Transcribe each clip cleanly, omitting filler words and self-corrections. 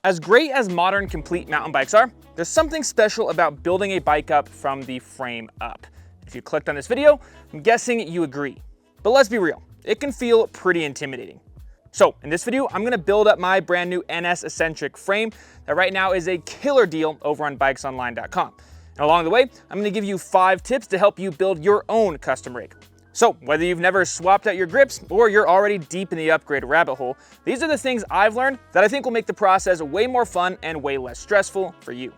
As great as modern complete mountain bikes are, there's something special about building a bike up from the frame up. If you clicked on this video, I'm guessing you agree. But let's be real, it can feel pretty intimidating. So in this video, I'm gonna build up my brand new NS Eccentric frame that right now is a killer deal over on BikesOnline.com. And along the way, I'm gonna give you 5 tips to help you build your own custom rig. So whether you've never swapped out your grips or you're already deep in the upgrade rabbit hole, these are the things I've learned that I think will make the process way more fun and way less stressful for you.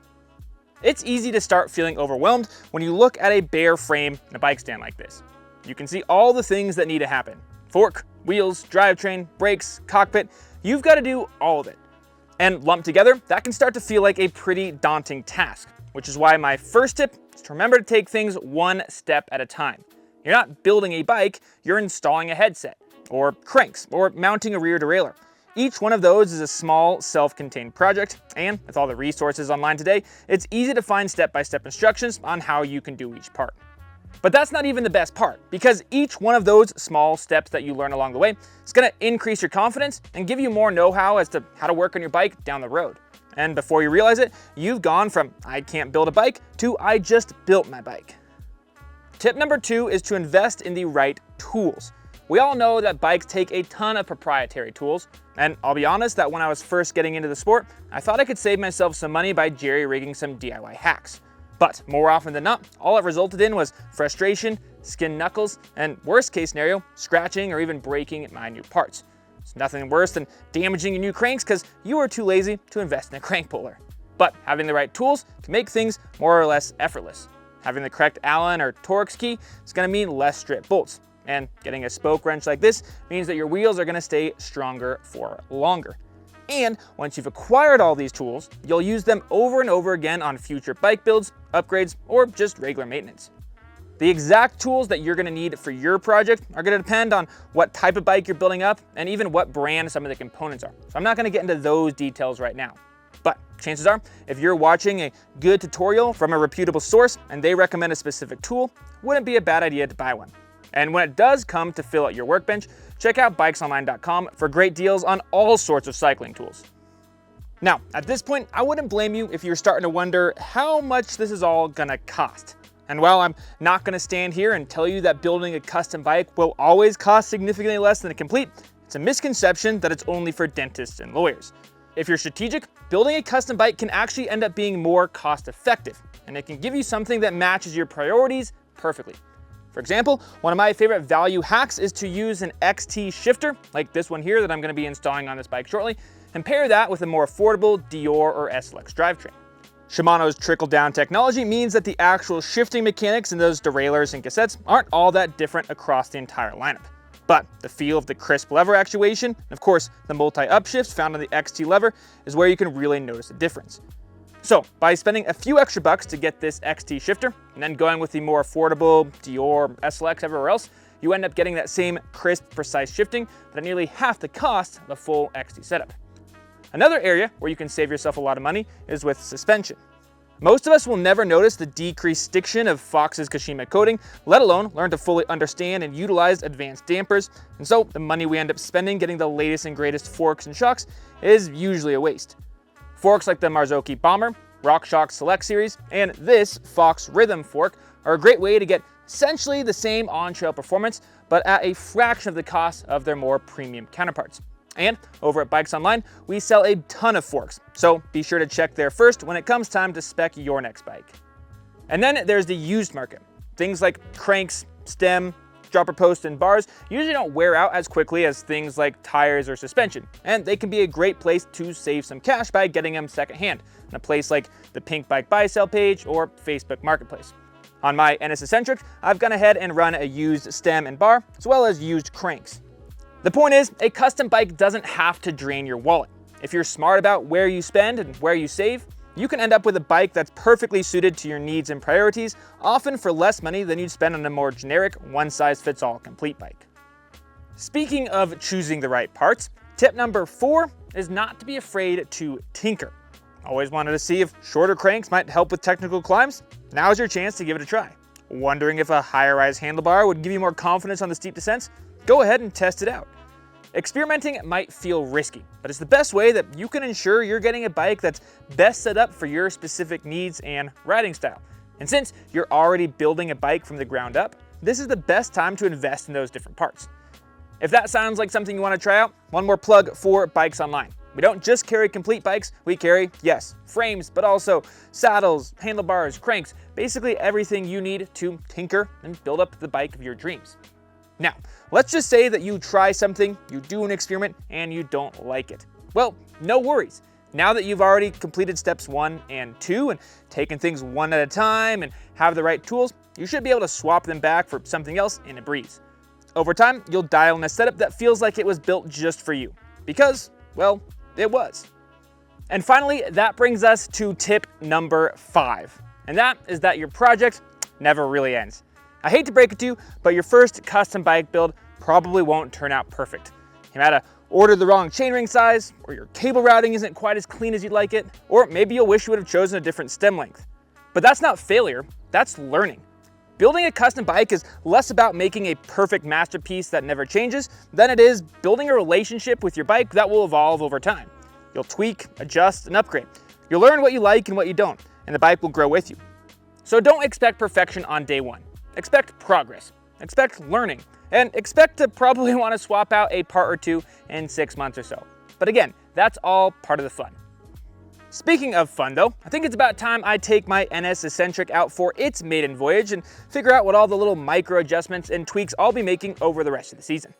It's easy to start feeling overwhelmed when you look at a bare frame and a bike stand like this. You can see all the things that need to happen. Fork, wheels, drivetrain, brakes, cockpit, you've got to do all of it. And lumped together, that can start to feel like a pretty daunting task, which is why my first tip is to remember to take things one step at a time. You're not building a bike, you're installing a headset, or cranks, or mounting a rear derailleur. Each one of those is a small, self-contained project, and with all the resources online today, it's easy to find step-by-step instructions on how you can do each part. But that's not even the best part, because each one of those small steps that you learn along the way is gonna increase your confidence and give you more know-how as to how to work on your bike down the road. And before you realize it, you've gone from I can't build a bike to I just built my bike. Tip number 2 is to invest in the right tools. We all know that bikes take a ton of proprietary tools, and I'll be honest that when I was first getting into the sport, I thought I could save myself some money by jerry-rigging some DIY hacks. But more often than not, all it resulted in was frustration, skinned knuckles, and worst case scenario, scratching or even breaking my new parts. It's nothing worse than damaging your new cranks because you were too lazy to invest in a crank puller. But having the right tools can make things more or less effortless. Having the correct Allen or Torx key is going to mean less strip bolts. And getting a spoke wrench like this means that your wheels are going to stay stronger for longer. And once you've acquired all these tools, you'll use them over and over again on future bike builds, upgrades, or just regular maintenance. The exact tools that you're going to need for your project are going to depend on what type of bike you're building up and even what brand some of the components are. So I'm not going to get into those details right now. But chances are, if you're watching a good tutorial from a reputable source and they recommend a specific tool, wouldn't be a bad idea to buy one. And when it does come to fill out your workbench, check out BikesOnline.com for great deals on all sorts of cycling tools. Now, at this point, I wouldn't blame you if you're starting to wonder how much this is all gonna cost. And while I'm not gonna stand here and tell you that building a custom bike will always cost significantly less than a complete, it's a misconception that it's only for dentists and lawyers. If you're strategic, building a custom bike can actually end up being more cost-effective, and it can give you something that matches your priorities perfectly. For example, one of my favorite value hacks is to use an XT shifter, like this one here that I'm going to be installing on this bike shortly, and pair that with a more affordable Dior or SLX drivetrain. Shimano's trickle-down technology means that the actual shifting mechanics in those derailleurs and cassettes aren't all that different across the entire lineup. But the feel of the crisp lever actuation, and of course the multi-upshifts found on the XT lever, is where you can really notice the difference. So by spending a few extra bucks to get this XT shifter, and then going with the more affordable Dior, SLX, everywhere else, you end up getting that same crisp, precise shifting, but at nearly half the cost of a full XT setup. Another area where you can save yourself a lot of money is with suspension. Most of us will never notice the decreased stiction of Fox's Kashima coating, let alone learn to fully understand and utilize advanced dampers, and so the money we end up spending getting the latest and greatest forks and shocks is usually a waste. Forks like the Marzocchi Bomber, RockShox Select Series, and this Fox Rhythm fork are a great way to get essentially the same on-trail performance, but at a fraction of the cost of their more premium counterparts. And over at Bikes Online, we sell a ton of forks, so be sure to check there first when it comes time to spec your next bike. And then there's the used market. Things like cranks, stem, dropper posts, and bars usually don't wear out as quickly as things like tires or suspension, and they can be a great place to save some cash by getting them secondhand in a place like the Pink Bike Buy Sell page or Facebook Marketplace. On my NS Eccentric, I've gone ahead and run a used stem and bar, as well as used cranks. The point is, a custom bike doesn't have to drain your wallet. If you're smart about where you spend and where you save, you can end up with a bike that's perfectly suited to your needs and priorities, often for less money than you'd spend on a more generic, one-size-fits-all complete bike. Speaking of choosing the right parts, tip number 4 is not to be afraid to tinker. Always wanted to see if shorter cranks might help with technical climbs? Now's your chance to give it a try. Wondering if a higher rise handlebar would give you more confidence on the steep descents? Go ahead and test it out. Experimenting might feel risky, but it's the best way that you can ensure you're getting a bike that's best set up for your specific needs and riding style. And since you're already building a bike from the ground up, this is the best time to invest in those different parts. If that sounds like something you want to try out, one more plug for BikesOnline. We don't just carry complete bikes, we carry, yes, frames, but also saddles, handlebars, cranks, basically everything you need to tinker and build up the bike of your dreams. Now, let's just say that you try something, you do an experiment, and you don't like it. Well, no worries. Now that you've already completed steps 1 and 2 and taken things one at a time and have the right tools, you should be able to swap them back for something else in a breeze. Over time, you'll dial in a setup that feels like it was built just for you. Because, well, it was. And finally, that brings us to tip number 5. And that is that your project never really ends. I hate to break it to you, but your first custom bike build probably won't turn out perfect. You might have ordered the wrong chainring size, or your cable routing isn't quite as clean as you'd like it, or maybe you'll wish you would have chosen a different stem length. But that's not failure, that's learning. Building a custom bike is less about making a perfect masterpiece that never changes than it is building a relationship with your bike that will evolve over time. You'll tweak, adjust, and upgrade. You'll learn what you like and what you don't, and the bike will grow with you. So don't expect perfection on day 1. Expect progress, expect learning, and expect to probably want to swap out a part or two in 6 months or so. But again, that's all part of the fun. Speaking of fun though, I think it's about time I take my NS Eccentric out for its maiden voyage and figure out what all the little micro adjustments and tweaks I'll be making over the rest of the season.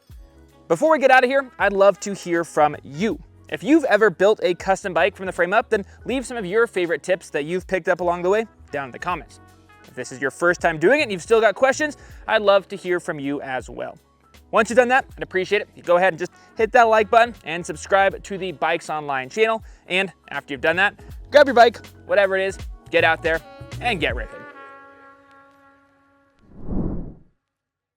Before we get out of here, I'd love to hear from you. If you've ever built a custom bike from the frame up, then leave some of your favorite tips that you've picked up along the way down in the comments. If this is your first time doing it and you've still got questions, I'd love to hear from you as well. Once you've done that, I'd appreciate it if you go ahead and just hit that like button and subscribe to the BikesOnline channel. And after you've done that, grab your bike, whatever it is, get out there and get ripping.